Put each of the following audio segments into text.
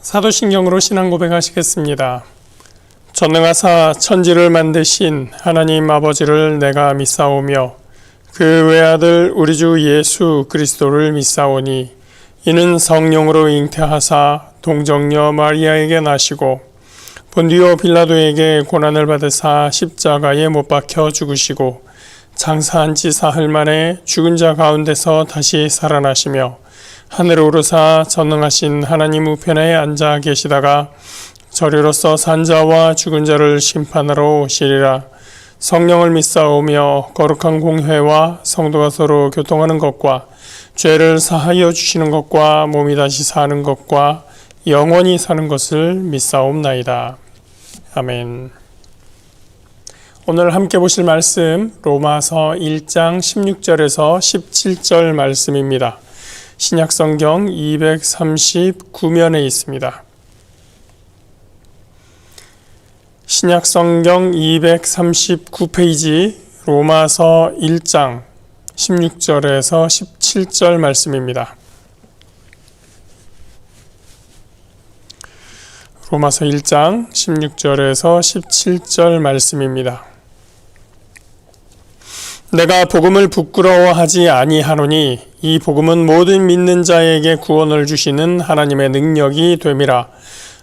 사도신경으로 신앙 고백하시겠습니다. 전능하사 천지를 만드신 하나님 아버지를 내가 믿사오며 그 외아들 우리 주 예수 그리스도를 믿사오니 이는 성령으로 잉태하사 동정녀 마리아에게 나시고 본디오 빌라도에게 고난을 받으사 십자가에 못 박혀 죽으시고 장사한 지 사흘 만에 죽은 자 가운데서 다시 살아나시며 하늘에 오르사 전능하신 하나님 우편에 앉아 계시다가 저리로서 산 자와 죽은 자를 심판하러 오시리라. 성령을 믿사오며 거룩한 공회와 성도가 서로 교통하는 것과 죄를 사하여 주시는 것과 몸이 다시 사는 것과 영원히 사는 것을 믿사옵나이다. 아멘. 오늘 함께 보실 말씀 로마서 1장 16절에서 17절 말씀입니다. 신약성경 239면에 있습니다. 신약성경 239페이지 로마서 1장 16절에서 17절 말씀입니다. 로마서 1장 16절에서 17절 말씀입니다. 내가 복음을 부끄러워하지 아니하노니 이 복음은 모든 믿는 자에게 구원을 주시는 하나님의 능력이 됨이라.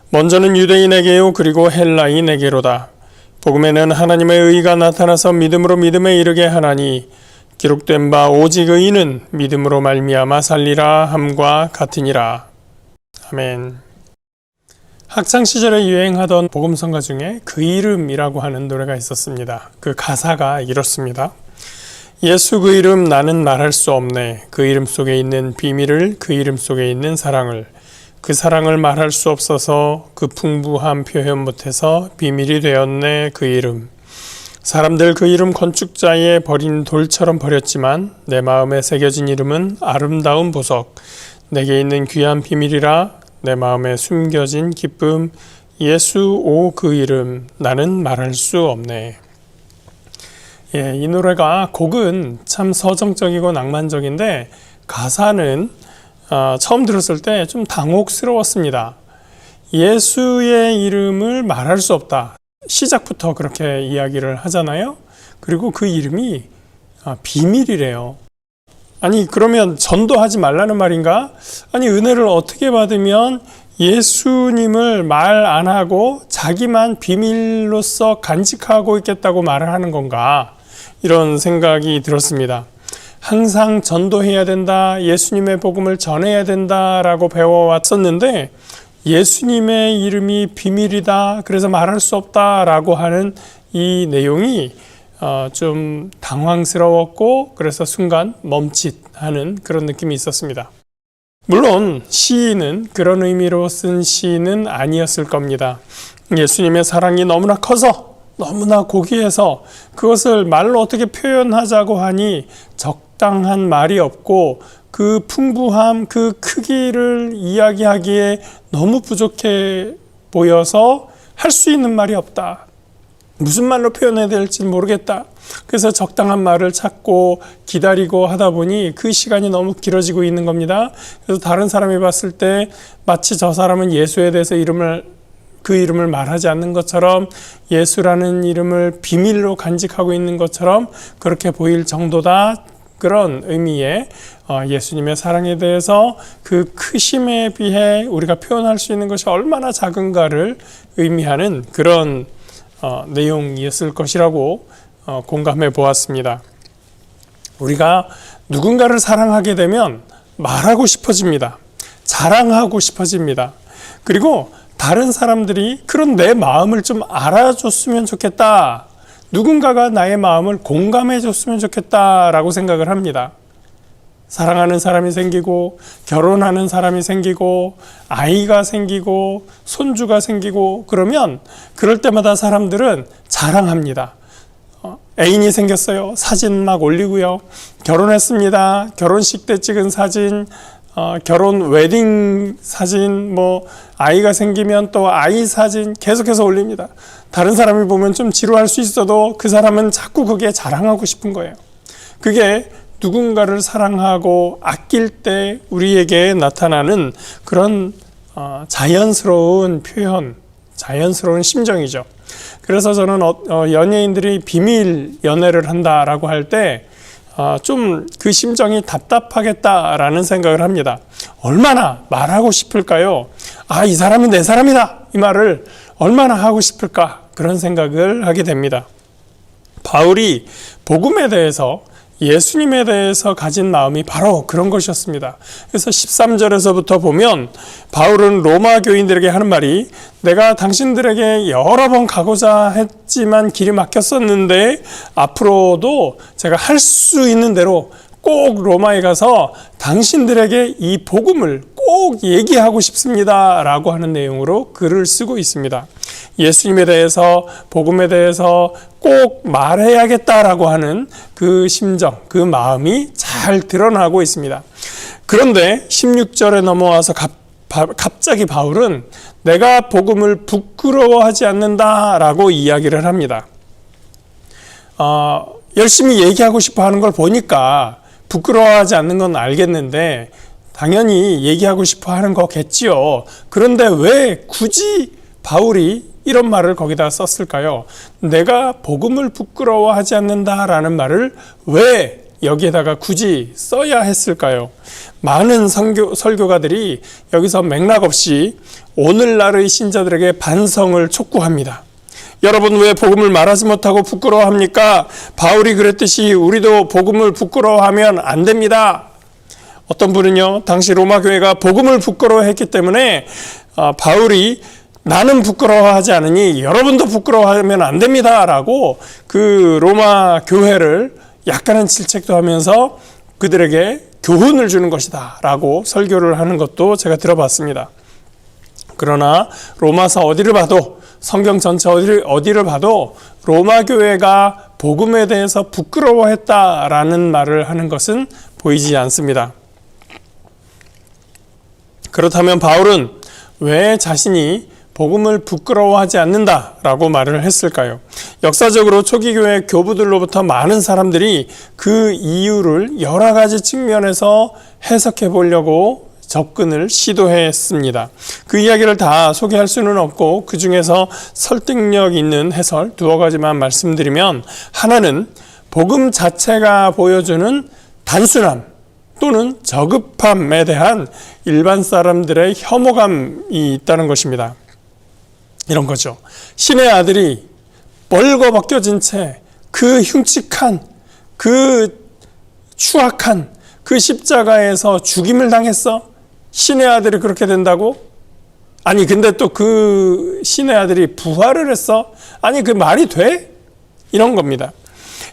먼저는 유대인에게요 그리고 헬라인에게로다. 복음에는 하나님의 의가 나타나서 믿음으로 믿음에 이르게 하나니 기록된 바 오직 의인은 믿음으로 말미암아 살리라 함과 같으니라. 아멘. 학창시절에 유행하던 복음성가 중에 그 이름이라고 하는 노래가 있었습니다. 그 가사가 이렇습니다. 예수 그 이름 나는 말할 수 없네. 그 이름 속에 있는 비밀을, 그 이름 속에 있는 사랑을, 그 사랑을 말할 수 없어서 그 풍부한 표현 못해서 비밀이 되었네. 그 이름. 사람들 그 이름 건축자에 버린 돌처럼 버렸지만 내 마음에 새겨진 이름은 아름다운 보석. 내게 있는 귀한 비밀이라. 내 마음에 숨겨진 기쁨. 예수 오 그 이름 나는 말할 수 없네. 이 노래가 곡은 참 서정적이고 낭만적인데 가사는 처음 들었을 때 좀 당혹스러웠습니다. 예수의 이름을 말할 수 없다. 시작부터 그렇게 이야기를 하잖아요. 그리고 그 이름이 비밀이래요. 아니 그러면 전도하지 말라는 말인가? 아니 은혜를 어떻게 받으면 예수님을 말 안 하고 자기만 비밀로서 간직하고 있겠다고 말을 하는 건가? 이런 생각이 들었습니다. 항상 전도해야 된다, 예수님의 복음을 전해야 된다라고 배워왔었는데 예수님의 이름이 비밀이다, 그래서 말할 수 없다라고 하는 이 내용이 좀 당황스러웠고 그래서 순간 멈칫하는 그런 느낌이 있었습니다. 물론 시인은 그런 의미로 쓴 시는 아니었을 겁니다. 예수님의 사랑이 너무나 커서 너무나 고귀해서 그것을 말로 어떻게 표현하자고 하니 적당한 말이 없고 그 풍부함, 그 크기를 이야기하기에 너무 부족해 보여서 할 수 있는 말이 없다. 무슨 말로 표현해야 될지 모르겠다. 그래서 적당한 말을 찾고 기다리고 하다 보니 그 시간이 너무 길어지고 있는 겁니다. 그래서 다른 사람이 봤을 때 마치 저 사람은 예수에 대해서 그 이름을 말하지 않는 것처럼 예수라는 이름을 비밀로 간직하고 있는 것처럼 그렇게 보일 정도다. 그런 의미의 예수님의 사랑에 대해서 그 크심에 비해 우리가 표현할 수 있는 것이 얼마나 작은가를 의미하는 그런 내용이었을 것이라고 공감해 보았습니다. 우리가 누군가를 사랑하게 되면 말하고 싶어집니다. 자랑하고 싶어집니다. 그리고 다른 사람들이 그런 내 마음을 좀 알아줬으면 좋겠다. 누군가가 나의 마음을 공감해 줬으면 좋겠다라고 생각을 합니다. 사랑하는 사람이 생기고 결혼하는 사람이 생기고 아이가 생기고 손주가 생기고 그러면 그럴 때마다 사람들은 자랑합니다. 애인이 생겼어요. 사진 막 올리고요. 결혼했습니다. 결혼식 때 찍은 사진, 결혼 웨딩 사진, 아이가 생기면 또 아이 사진 계속해서 올립니다. 다른 사람이 보면 좀 지루할 수 있어도 그 사람은 자꾸 그게 자랑하고 싶은 거예요. 그게 누군가를 사랑하고 아낄 때 우리에게 나타나는 그런 자연스러운 표현, 자연스러운 심정이죠. 그래서 저는 연예인들이 비밀 연애를 한다라고 할 때 좀 그 심정이 답답하겠다라는 생각을 합니다. 얼마나 말하고 싶을까요? 이 사람이 내 사람이다, 이 말을 얼마나 하고 싶을까, 그런 생각을 하게 됩니다. 바울이 복음에 대해서, 예수님에 대해서 가진 마음이 바로 그런 것이었습니다. 그래서 13절에서부터 보면 바울은 로마 교인들에게 하는 말이, 내가 당신들에게 여러 번 가고자 했지만 길이 막혔었는데 앞으로도 제가 할 수 있는 대로 꼭 로마에 가서 당신들에게 이 복음을 꼭 얘기하고 싶습니다 라고 하는 내용으로 글을 쓰고 있습니다. 예수님에 대해서, 복음에 대해서 꼭 말해야겠다라고 하는 그 심정, 그 마음이 잘 드러나고 있습니다. 그런데 16절에 넘어와서 갑자기 바울은 내가 복음을 부끄러워하지 않는다라고 이야기를 합니다. 열심히 얘기하고 싶어 하는 걸 보니까 부끄러워하지 않는 건 알겠는데 당연히 얘기하고 싶어 하는 거겠지요. 그런데 왜 굳이 바울이 이런 말을 거기다 썼을까요? 내가 복음을 부끄러워하지 않는다라는 말을 왜 여기에다가 굳이 써야 했을까요? 많은 설교가들이 여기서 맥락 없이 오늘날의 신자들에게 반성을 촉구합니다. 여러분 왜 복음을 말하지 못하고 부끄러워합니까? 바울이 그랬듯이 우리도 복음을 부끄러워하면 안 됩니다. 어떤 분은요, 당시 로마 교회가 복음을 부끄러워했기 때문에 바울이 나는 부끄러워하지 않으니 여러분도 부끄러워하면 안 됩니다 라고 그 로마 교회를 약간은 질책도 하면서 그들에게 교훈을 주는 것이다 라고 설교를 하는 것도 제가 들어봤습니다. 그러나 로마서 어디를 봐도, 성경 전체 어디를 봐도 로마 교회가 복음에 대해서 부끄러워했다라는 말을 하는 것은 보이지 않습니다. 그렇다면 바울은 왜 자신이 복음을 부끄러워하지 않는다라고 말을 했을까요? 역사적으로 초기 교회 교부들로부터 많은 사람들이 그 이유를 여러 가지 측면에서 해석해 보려고 접근을 시도했습니다. 그 이야기를 다 소개할 수는 없고 그 중에서 설득력 있는 해설 두어 가지만 말씀드리면, 하나는 복음 자체가 보여주는 단순함 또는 저급함에 대한 일반 사람들의 혐오감이 있다는 것입니다. 이런 거죠. 신의 아들이 벌거벗겨진 채 그 흉측한, 그 추악한 그 십자가에서 죽임을 당했어? 신의 아들이 그렇게 된다고? 아니 근데 또 그 신의 아들이 부활을 했어? 아니 그 말이 돼? 이런 겁니다.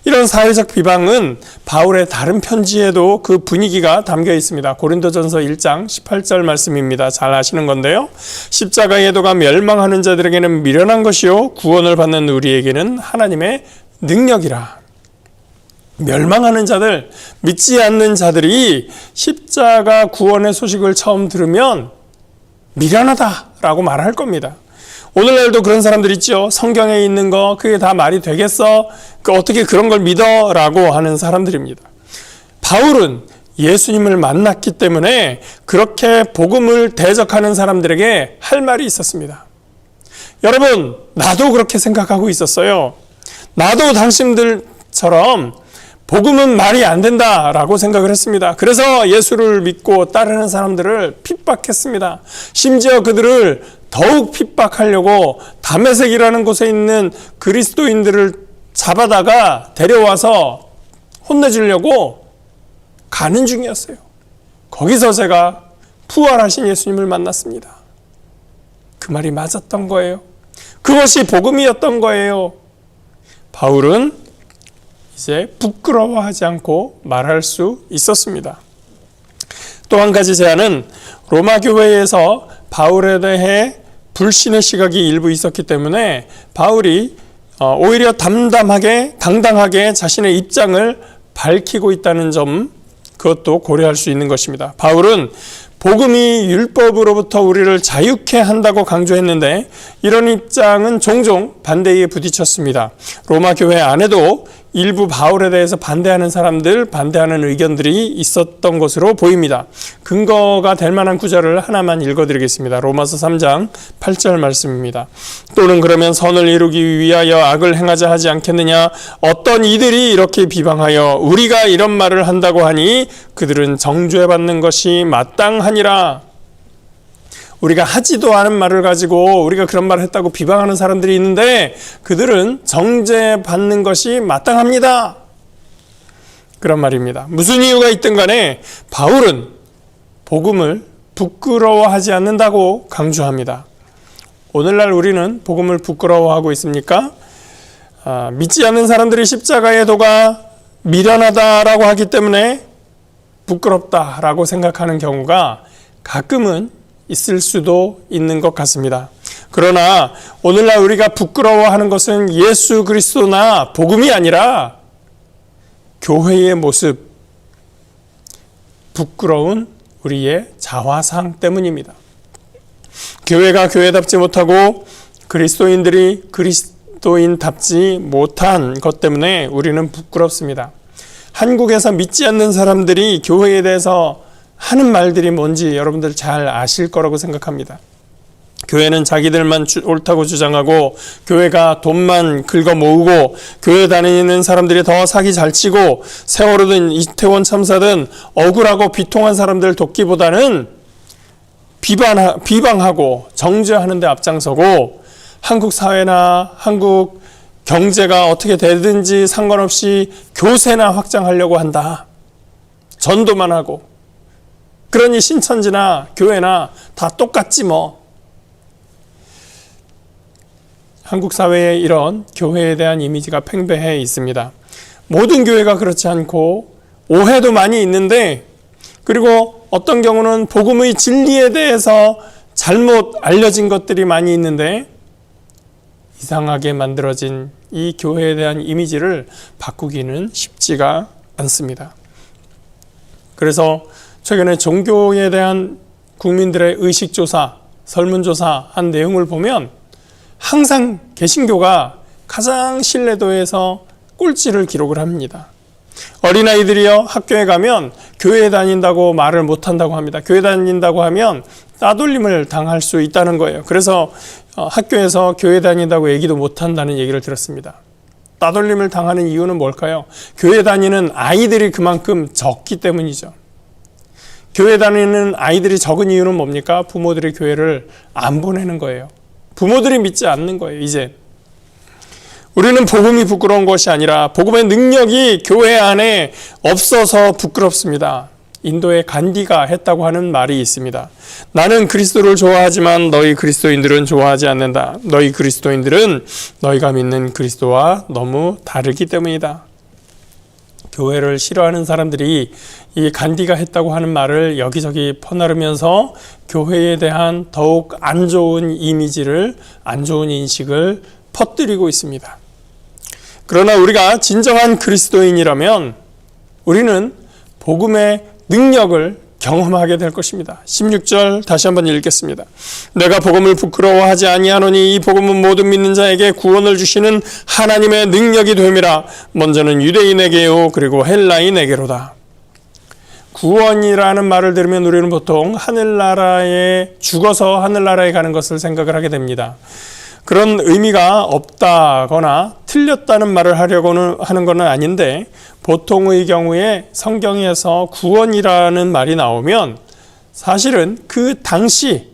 이런 사회적 비방은 바울의 다른 편지에도 그 분위기가 담겨 있습니다. 고린도전서 1장 18절 말씀입니다. 잘 아시는 건데요. 십자가의 도가 멸망하는 자들에게는 미련한 것이요 구원을 받는 우리에게는 하나님의 능력이라. 멸망하는 자들, 믿지 않는 자들이 십자가 구원의 소식을 처음 들으면 미련하다라고 말할 겁니다. 오늘날도 그런 사람들 있죠. 성경에 있는 거 그게 다 말이 되겠어? 어떻게 그런 걸 믿어? 라고 하는 사람들입니다. 바울은 예수님을 만났기 때문에 그렇게 복음을 대적하는 사람들에게 할 말이 있었습니다. 여러분, 나도 그렇게 생각하고 있었어요. 나도 당신들처럼 복음은 말이 안 된다라고 생각을 했습니다. 그래서 예수를 믿고 따르는 사람들을 핍박했습니다. 심지어 그들을 더욱 핍박하려고 다메섹이라는 곳에 있는 그리스도인들을 잡아다가 데려와서 혼내주려고 가는 중이었어요. 거기서 제가 부활하신 예수님을 만났습니다. 그 말이 맞았던 거예요. 그것이 복음이었던 거예요. 바울은 이제 부끄러워하지 않고 말할 수 있었습니다. 또 한 가지 제안은 로마 교회에서 바울에 대해 불신의 시각이 일부 있었기 때문에 바울이 오히려 당당하게 자신의 입장을 밝히고 있다는 점, 그것도 고려할 수 있는 것입니다. 바울은 복음이 율법으로부터 우리를 자유케 한다고 강조했는데 이런 입장은 종종 반대에 부딪혔습니다. 로마 교회 안에도 일부 바울에 대해서 반대하는 사람들, 반대하는 의견들이 있었던 것으로 보입니다. 근거가 될 만한 구절을 하나만 읽어드리겠습니다. 로마서 3장 8절 말씀입니다. 또는 그러면 선을 이루기 위하여 악을 행하자 하지 않겠느냐? 어떤 이들이 이렇게 비방하여 우리가 이런 말을 한다고 하니 그들은 정죄받는 것이 마땅하니라. 우리가 하지도 않은 말을 가지고 우리가 그런 말을 했다고 비방하는 사람들이 있는데 그들은 정죄받는 것이 마땅합니다. 그런 말입니다. 무슨 이유가 있든 간에 바울은 복음을 부끄러워하지 않는다고 강조합니다. 오늘날 우리는 복음을 부끄러워하고 있습니까? 믿지 않는 사람들이 십자가의 도가 미련하다라고 하기 때문에 부끄럽다라고 생각하는 경우가 가끔은 있을 수도 있는 것 같습니다. 그러나 오늘날 우리가 부끄러워하는 것은 예수 그리스도나 복음이 아니라 교회의 모습, 부끄러운 우리의 자화상 때문입니다. 교회가 교회답지 못하고 그리스도인들이 그리스도인답지 못한 것 때문에 우리는 부끄럽습니다. 한국에서 믿지 않는 사람들이 교회에 대해서 하는 말들이 뭔지 여러분들 잘 아실 거라고 생각합니다. 교회는 자기들만 옳다고 주장하고 교회가 돈만 긁어 모으고 교회 다니는 사람들이 더 사기 잘 치고 세월호든 이태원 참사든 억울하고 비통한 사람들 돕기보다는 비방하고 정죄하는 데 앞장서고 한국 사회나 한국 경제가 어떻게 되든지 상관없이 교세나 확장하려고 한다. 전도만 하고. 그러니 신천지나 교회나 다 똑같지 뭐. 한국 사회에 이런 교회에 대한 이미지가 팽배해 있습니다. 모든 교회가 그렇지 않고 오해도 많이 있는데 그리고 어떤 경우는 복음의 진리에 대해서 잘못 알려진 것들이 많이 있는데 이상하게 만들어진 이 교회에 대한 이미지를 바꾸기는 쉽지가 않습니다. 그래서 최근에 종교에 대한 국민들의 의식조사, 설문조사 한 내용을 보면 항상 개신교가 가장 신뢰도에서 꼴찌를 기록을 합니다. 어린아이들이요, 학교에 가면 교회 다닌다고 말을 못한다고 합니다. 교회 다닌다고 하면 따돌림을 당할 수 있다는 거예요. 그래서 학교에서 교회 다닌다고 얘기도 못한다는 얘기를 들었습니다. 따돌림을 당하는 이유는 뭘까요? 교회 다니는 아이들이 그만큼 적기 때문이죠. 교회 다니는 아이들이 적은 이유는 뭡니까? 부모들이 교회를 안 보내는 거예요. 부모들이 믿지 않는 거예요, 이제. 우리는 복음이 부끄러운 것이 아니라 복음의 능력이 교회 안에 없어서 부끄럽습니다. 인도의 간디가 했다고 하는 말이 있습니다. 나는 그리스도를 좋아하지만 너희 그리스도인들은 좋아하지 않는다. 너희 그리스도인들은 너희가 믿는 그리스도와 너무 다르기 때문이다. 교회를 싫어하는 사람들이 이 간디가 했다고 하는 말을 여기저기 퍼나르면서 교회에 대한 더욱 안 좋은 이미지를, 안 좋은 인식을 퍼뜨리고 있습니다. 그러나 우리가 진정한 그리스도인이라면 우리는 복음의 능력을 경험하게 될 것입니다. 16절 다시 한번 읽겠습니다. 내가 복음을 부끄러워하지 아니하노니 이 복음은 모든 믿는 자에게 구원을 주시는 하나님의 능력이 됨이라. 먼저는 유대인에게요 그리고 헬라인에게로다. 구원이라는 말을 들으면 우리는 보통 하늘나라에 죽어서 하늘나라에 가는 것을 생각을 하게 됩니다. 그런 의미가 없다거나 틀렸다는 말을 하려고는 하는 것은 아닌데 보통의 경우에 성경에서 구원이라는 말이 나오면 사실은 그 당시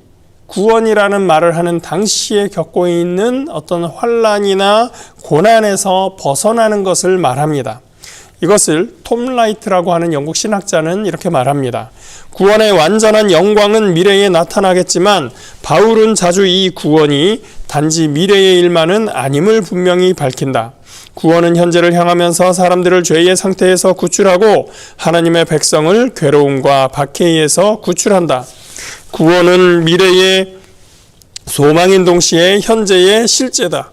구원이라는 말을 하는 당시에 겪고 있는 어떤 환난이나 고난에서 벗어나는 것을 말합니다. 이것을 톰 라이트라고 하는 영국 신학자는 이렇게 말합니다. 구원의 완전한 영광은 미래에 나타나겠지만 바울은 자주 이 구원이 단지 미래의 일만은 아님을 분명히 밝힌다. 구원은 현재를 향하면서 사람들을 죄의 상태에서 구출하고 하나님의 백성을 괴로움과 박해에서 구출한다. 구원은 미래의 소망인 동시에 현재의 실제다.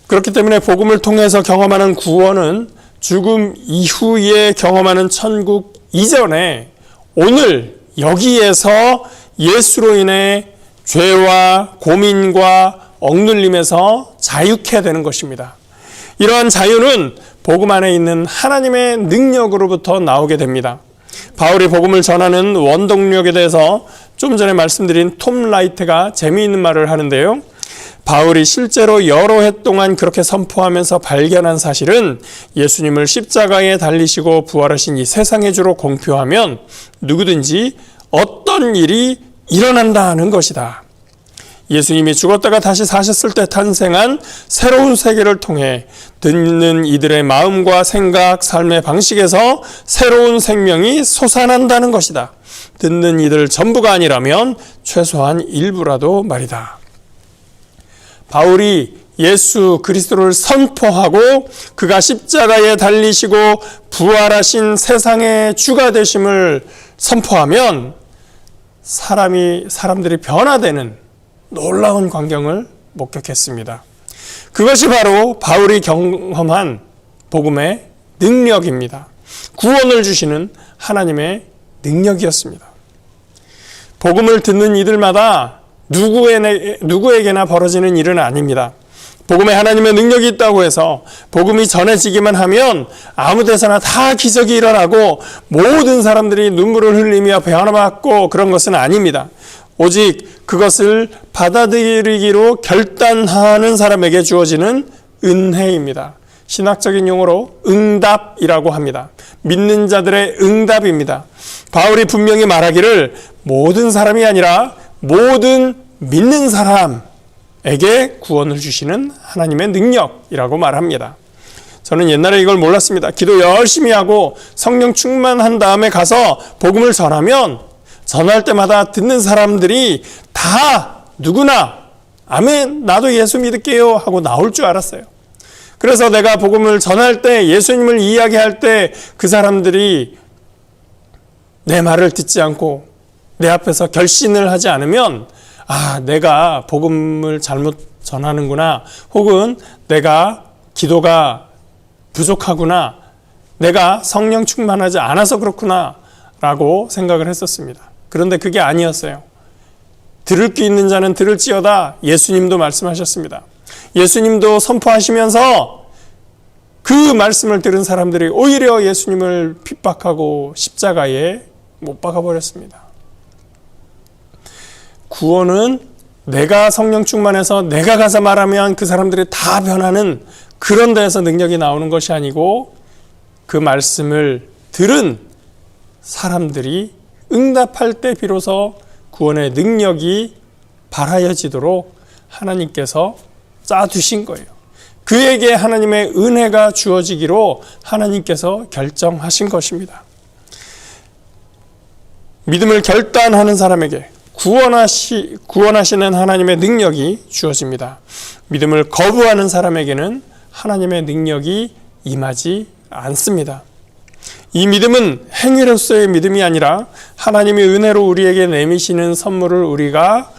그렇기 때문에 복음을 통해서 경험하는 구원은 죽음 이후에 경험하는 천국 이전에 오늘 여기에서 예수로 인해 죄와 고민과 억눌림에서 자유케 되는 것입니다. 이러한 자유는 복음 안에 있는 하나님의 능력으로부터 나오게 됩니다. 바울이 복음을 전하는 원동력에 대해서 좀 전에 말씀드린 톰 라이트가 재미있는 말을 하는데요. 바울이 실제로 여러 해 동안 그렇게 선포하면서 발견한 사실은 예수님을 십자가에 달리시고 부활하신 이 세상의 주로 공표하면 누구든지 어떤 일이 일어난다는 것이다. 예수님이 죽었다가 다시 사셨을 때 탄생한 새로운 세계를 통해 듣는 이들의 마음과 생각, 삶의 방식에서 새로운 생명이 솟아난다는 것이다. 듣는 이들 전부가 아니라면 최소한 일부라도 말이다. 바울이 예수 그리스도를 선포하고 그가 십자가에 달리시고 부활하신 세상의 주가 되심을 선포하면 사람들이 변화되는 놀라운 광경을 목격했습니다. 그것이 바로 바울이 경험한 복음의 능력입니다. 구원을 주시는 하나님의 능력이었습니다. 복음을 듣는 이들마다 누구에게나 벌어지는 일은 아닙니다. 복음에 하나님의 능력이 있다고 해서 복음이 전해지기만 하면 아무 데서나 다 기적이 일어나고 모든 사람들이 눈물을 흘리며 변화받고 그런 것은 아닙니다. 오직 그것을 받아들이기로 결단하는 사람에게 주어지는 은혜입니다. 신학적인 용어로 응답이라고 합니다. 믿는 자들의 응답입니다. 바울이 분명히 말하기를 모든 사람이 아니라 모든 믿는 사람에게 구원을 주시는 하나님의 능력이라고 말합니다. 저는 옛날에 이걸 몰랐습니다. 기도 열심히 하고 성령 충만한 다음에 가서 복음을 전할 때마다 듣는 사람들이 다 누구나 아멘 나도 예수 믿을게요 하고 나올 줄 알았어요. 그래서 내가 복음을 전할 때 예수님을 이야기할 때 그 사람들이 내 말을 듣지 않고 내 앞에서 결신을 하지 않으면 내가 복음을 잘못 전하는구나, 혹은 내가 기도가 부족하구나, 내가 성령 충만하지 않아서 그렇구나 라고 생각을 했었습니다. 그런데 그게 아니었어요. 들을 귀 있는 자는 들을지어다. 예수님도 말씀하셨습니다. 예수님도 선포하시면서 그 말씀을 들은 사람들이 오히려 예수님을 핍박하고 십자가에 못 박아버렸습니다. 구원은 내가 성령 충만해서 내가 가서 말하면 그 사람들이 다 변하는 그런 데에서 능력이 나오는 것이 아니고 그 말씀을 들은 사람들이 응답할 때 비로소 구원의 능력이 발하여지도록 하나님께서 짜두신 거예요. 그에게 하나님의 은혜가 주어지기로 하나님께서 결정하신 것입니다. 믿음을 결단하는 사람에게 구원하시는 하나님의 능력이 주어집니다. 믿음을 거부하는 사람에게는 하나님의 능력이 임하지 않습니다. 이 믿음은 행위로서의 믿음이 아니라 하나님의 은혜로 우리에게 내미시는 선물을 우리가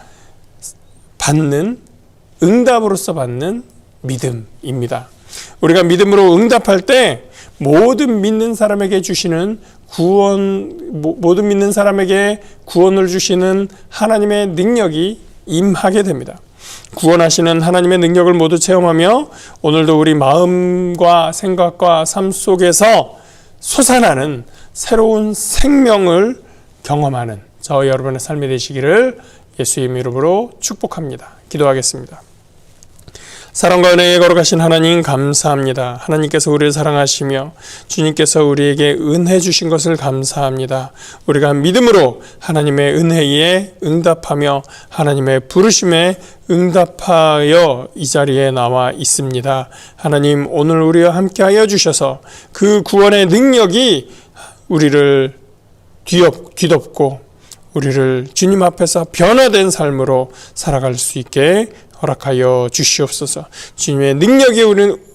받는, 응답으로서 받는 믿음입니다. 우리가 믿음으로 응답할 때 모든 믿는 사람에게 주시는 모든 믿는 사람에게 구원을 주시는 하나님의 능력이 임하게 됩니다. 구원하시는 하나님의 능력을 모두 체험하며 오늘도 우리 마음과 생각과 삶 속에서 솟아나는 새로운 생명을 경험하는 저와 여러분의 삶이 되시기를 예수의 이름으로 축복합니다. 기도하겠습니다. 사랑과 은혜에 거룩하신 하나님 감사합니다. 하나님께서 우리를 사랑하시며 주님께서 우리에게 은혜 주신 것을 감사합니다. 우리가 믿음으로 하나님의 은혜에 응답하며 하나님의 부르심에 응답하여 이 자리에 나와 있습니다. 하나님, 오늘 우리와 함께하여 주셔서 그 구원의 능력이 우리를 뒤덮고 우리를 주님 앞에서 변화된 삶으로 살아갈 수 있게 허락하여 주시옵소서. 주님의 능력이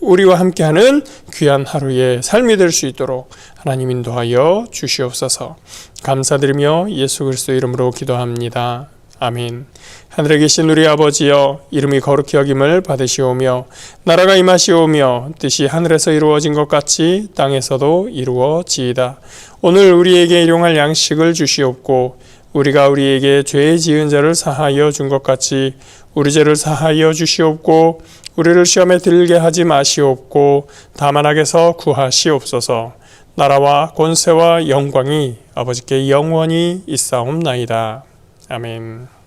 우리와 함께하는 귀한 하루의 삶이 될 수 있도록 하나님 인도하여 주시옵소서. 감사드리며 예수 그리스도 이름으로 기도합니다. 아멘. 하늘에 계신 우리 아버지여, 이름이 거룩히 여김을 받으시오며 나라가 임하시오며 뜻이 하늘에서 이루어진 것 같이 땅에서도 이루어지이다. 오늘 우리에게 일용할 양식을 주시옵고 우리가 우리에게 죄 지은 자를 사하여 준 것 같이 우리 죄를 사하여 주시옵고 우리를 시험에 들게 하지 마시옵고 다만 악에서 구하시옵소서. 나라와 권세와 영광이 아버지께 영원히 있사옵나이다. 아멘.